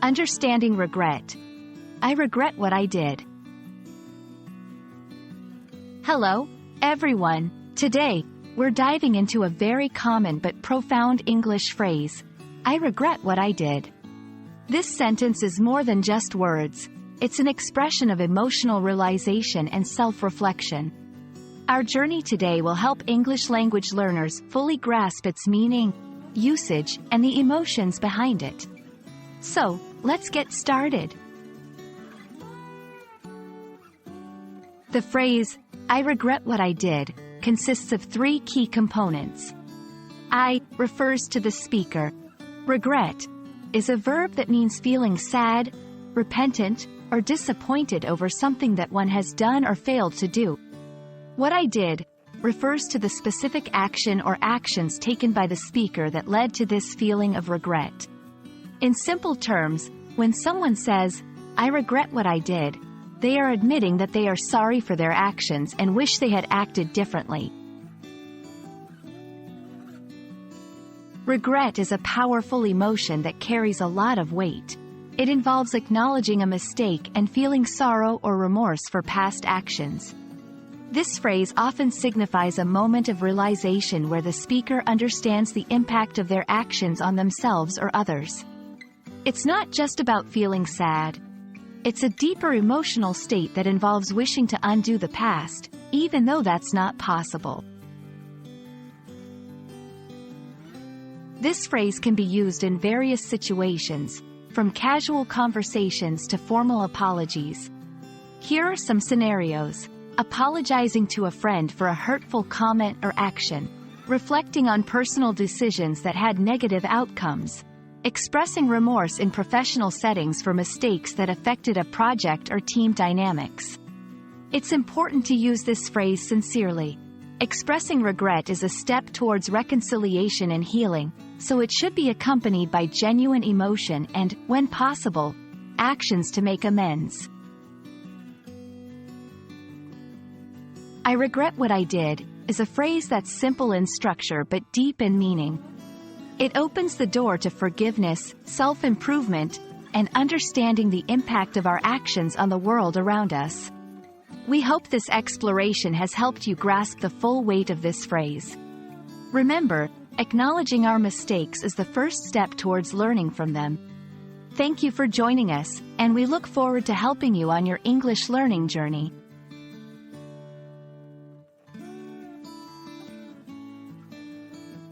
Understanding regret. I regret what I did. Hello, everyone. Today, we're diving into a very common but profound English phrase. I regret what I did. This sentence is more than just words. It's an expression of emotional realization and self-reflection. Our journey today will help English language learners fully grasp its meaning, usage, and the emotions behind it. So, let's get started. The phrase, I regret what I did, consists of three key components. I refers to the speaker. Regret is a verb that means feeling sad, repentant, or disappointed over something that one has done or failed to do. What I did refers to the specific action or actions taken by the speaker that led to this feeling of regret. In simple terms, when someone says, I regret what I did, they are admitting that they are sorry for their actions and wish they had acted differently. Regret is a powerful emotion that carries a lot of weight. It involves acknowledging a mistake and feeling sorrow or remorse for past actions. This phrase often signifies a moment of realization where the speaker understands the impact of their actions on themselves or others. It's not just about feeling sad. It's a deeper emotional state that involves wishing to undo the past, even though that's not possible. This phrase can be used in various situations, from casual conversations to formal apologies. Here are some scenarios. Apologizing to a friend for a hurtful comment or action. Reflecting on personal decisions that had negative outcomes. Expressing remorse in professional settings for mistakes that affected a project or team dynamics. It's important to use this phrase sincerely. Expressing regret is a step towards reconciliation and healing, so it should be accompanied by genuine emotion and, when possible, actions to make amends. I regret what I did is a phrase that's simple in structure but deep in meaning. It opens the door to forgiveness, self-improvement, and understanding the impact of our actions on the world around us. We hope this exploration has helped you grasp the full weight of this phrase. Remember, acknowledging our mistakes is the first step towards learning from them. Thank you for joining us, and we look forward to helping you on your English learning journey.